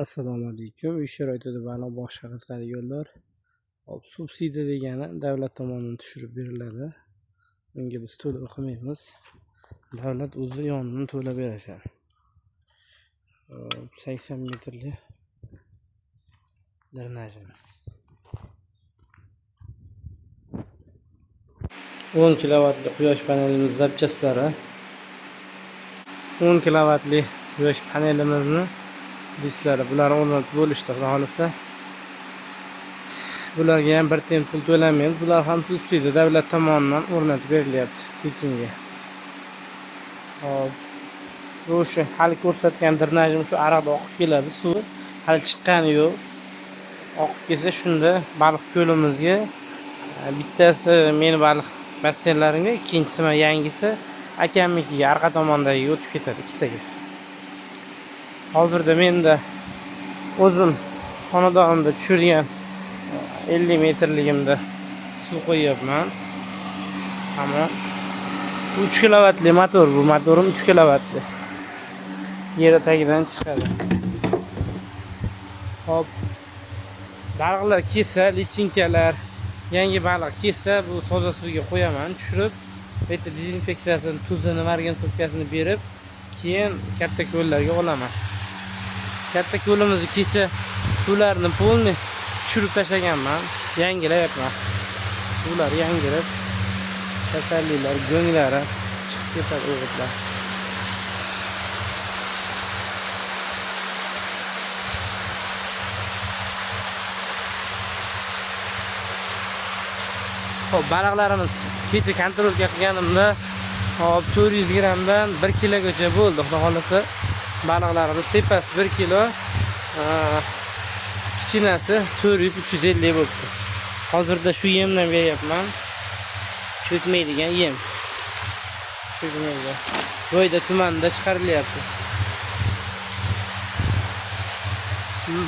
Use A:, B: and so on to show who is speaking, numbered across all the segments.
A: Assalomu alaykum. Uy sharoitida baliq boqishga qiziqadi yo'llar. Hop, subsidiya degani davlat tomonidan tushirib beriladi. Bunga biz to'lov qilmaymiz. Davlat o'zi yonidan to'lab beradi. 80 metrli drenajimiz. 10 kilovatli quyosh panelimiz zapchastlari. 10 kilovatli quyosh panelimizni disklari bular o'rnatib bo'lishdi, xudo xolisa. Bularga ham bir tiyin pul to'lamaymiz. Bular ham subsidiya davlat tomonidan o'rnatib berilyapti tekinga. Hop. O'sha hali ko'rsatgan drenajim shu ariqda oqib keladi, suv hali chiqqani yo'q. Oqib kelsa shunda baliq ko'limizga bittasi meni baliq basseynlarimga, ikkinchisi mana yangisi akamnikiga arqa tomondagi o'tib ketadi ikkitaga. Hozirda menda o'zim xonadonimda tushirgan 50 metrligimda suv qo'yyapman. Ammo 3 kilovatli motor, bu motorim 3 kilovatli. Yer tagidan chiqadi. Hop. Baliqlar kelsa, lichinkalar, yangi baliq kelsa, bu toza suvga qo'yaman, tushirib, bu yerda dezinfeksiyasini, tuzini, margan so'tkasini berib, keyin katta ko'llarga olaman. Katta ko'limizni kecha suvlarni polni tushirib tashlaganman, yangilayapman. Suvlar yangilab, kasalliklar, go'nglari chiqib ketadi o'g'itlar. Hop, baliqlarimiz kecha kontrolga qilganimda hop 400 gramdan 1 kilogacha bo'ldi. Xudo xolisa baliqlarimiz tepasi 1 kilo, kichinasi 400-350 bo'ldi. Hozirda shu yemdan beryapman. Cho'kmaydigan yem. Cho'kmaydi. Joyda tumanda chiqarilyapti.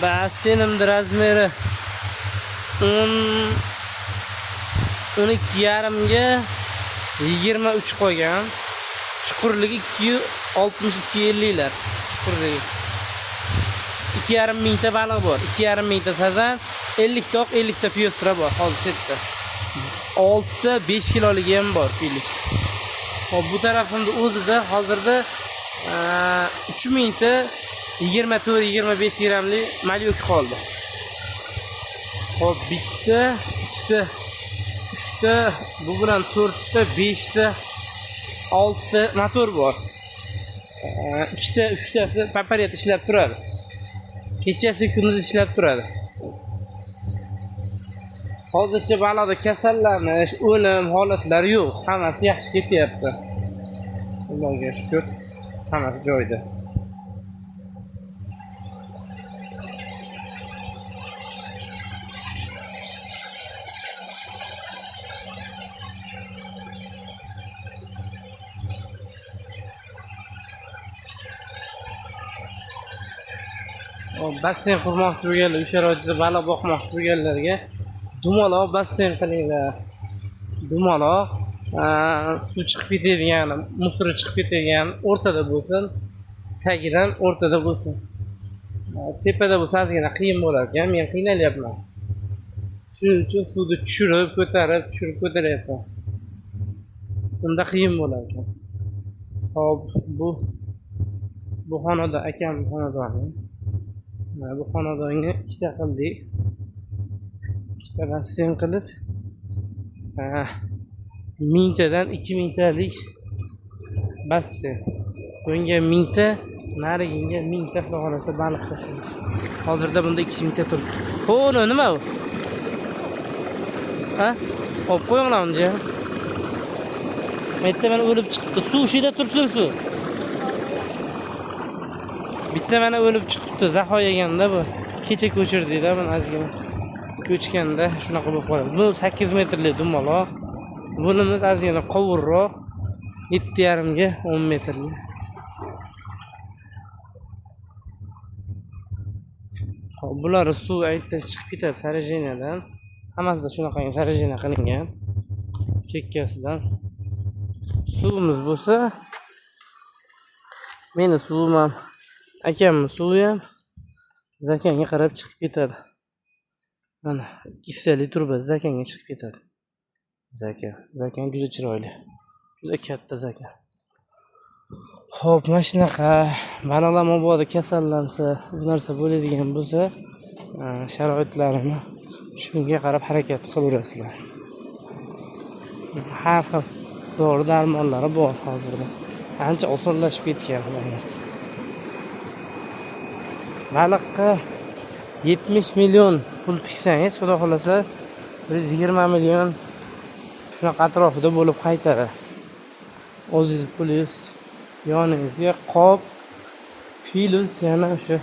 A: Bassenimning razmeri 12,5 ga 23 qo'ygan. Chuqurligi 260-250 lar. Chuqurligi. 2,5 mingta baliq bor. 2,5 mingta sazan, 50 ta oq, 50 ta pyostra bor hozir chetda. 6 ta 5 kilolik ham bor piylik. Hop, bu tarafimda o'zida hozirda 3 mingta 24-25 gramli malyok qoldi. Hop, bitta, ikkita, 3 ta, bu bilan 4 ta, 5 ta, 6 ta motor bor. 2 ta, 3 tasi paparet ishlab turadi. Kechasi kunduz ishlab turadi. Hozircha baliqda kasallanish, o'lim holatlari yo'q. Hammasi yaxshi ketyapti. Allohga shukr, hammasi joyida. Basseyn qurmoqchi bo'lganlar, uy sharoitida baliq boqmoqchi bo'lganlarga dumaloq basseyn qilinglar. Dumaloq, suv chiqib ketadigan, musori chiqib ketadigan o'rtada bo'lsin, tagidan o'rtada bo'lsin. Tepada bo'lsa ozgina qiyin bo'lar ekan, men qiynalyapman. Shuning uchun suvni tushirib, ko'tarib, tushirib ko'taryapman. Unda qiyin bo'lar ekan. Hop, bu xonadon akam xonadoni. Bu xonadonga ikkita qildik. Ikkita basseyn qilib, 1000 tadan 2000 talik basseyn. Bunga 1000 ta, narigiga 1000 ta xudo xolasa baliq tashlaymiz. Hozirda bunda 2000 ta turibdi. Xo'p, nima bu? Ha? Hop, qo'yinglar unga. Bitta mana o'lib chiqibdi. Suv shida tursin suv. Bitta mana o'lib chiqibdi, zaho yeganda bu. Kecha ko'chirdik-da, buni ozgina. Ko'chganda shunaqa bo'lib qoladi. Bu 8 metrli dumaloq. Bunimiz ozgina qovurroq. 7,5 ga 10 metrli. Hop, bular suv aytdan chiqib ketadi sarajinadan. Hammasida shunaqa sarajina qilingan. Chekkasidan. Suvimiz bo'lsa, meni suvim ham, akamning suvi ham zakanga qarab chiqib ketadi. Mana 2 hissali turba zakanga chiqib ketadi. Zakan juda chiroyli. Juda katta zakan. Xo'p, mana shunaqa baliqlar mabodo kasallansa, bu narsa bo'ladigan bo'lsa, sharoitlarini shunga qarab harakat qilaverasizlar. Har xil dori darmonlari bor hozirda. Ancha osonlashib ketgan xullas. Baliqqa 70 million pul tiksangiz, xudo xolasa 120 million shunaqa atrofida bo'lib qaytadi. O'zingiz pulingiz yoningizga qop, plus yana o'sha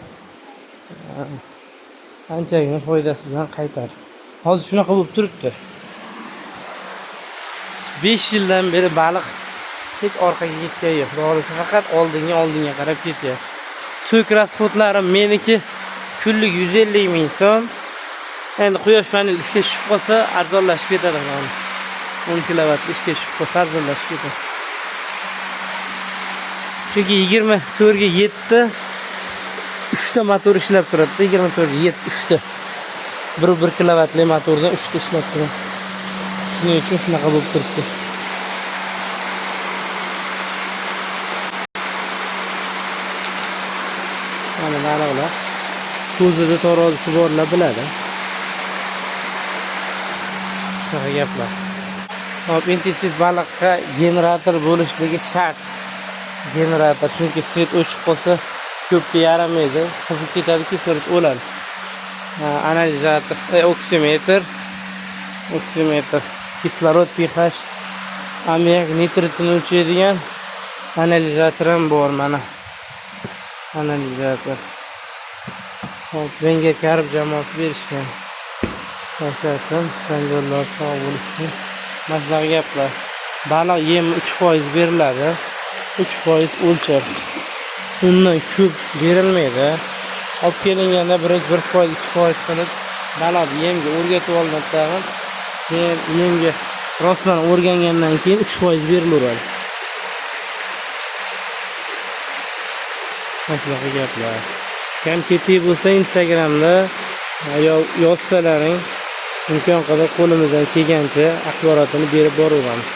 A: anchagina foydasi bilan qaytadi. Hozir shunaqa bo'lib turibdi. 5 yildan beri baliq hech orqaga ketgani yo'q. To'g'risi faqat oldinga qarab ketyapti. To'k rasxodlarim meniki kunlik 150 ming so'm. Endi quyosh panel ishga tushib qolsa arzonlashib ketadi mana. 10 kilovat ishga tushib qolsa arzonlashib ketadi. Chunki 24 ga 7 3 ta motor ishlab turibdi. 24 ga 7 3 ta. 1 kilovatli motordan 3 ta ishlab turadi. Shuning uchun shunaqa bo'lib turibdi. Mana baliqlar ko'zida tarozisi borlar biladi. Shunaqa gaplar. Hop, intensiv baliqqa generator bo'lishligi shart. Generator, chunki svet o'chib qolsa ko'pga yaramaydi, qizib ketadi, kesilib o'ladi. Analizator, oksimetr, kislorod pH, ammiak nitritini o'lchaydigan analizator ham bor mana. Analizator. Hop, menga karib jamoasi berishgan. Asosan sanjorlar sog' bo'lishni maslahat gaplar. Baliq yem 3% beriladi. 3% o'lchab. Undan ko'p berilmaydi. Olib kelinganda 1%, 2% qilib baliq yemga o'rgatib olinadi tag'in. Keyin yemga rostdan o'rgangandan keyin 3% berilaveradi. Maslahat gaplar. Kam ketik bo'lsa Instagramda yozsalaring, imkon qadar qo'limizdan kelgancha axborotini berib boraveramiz.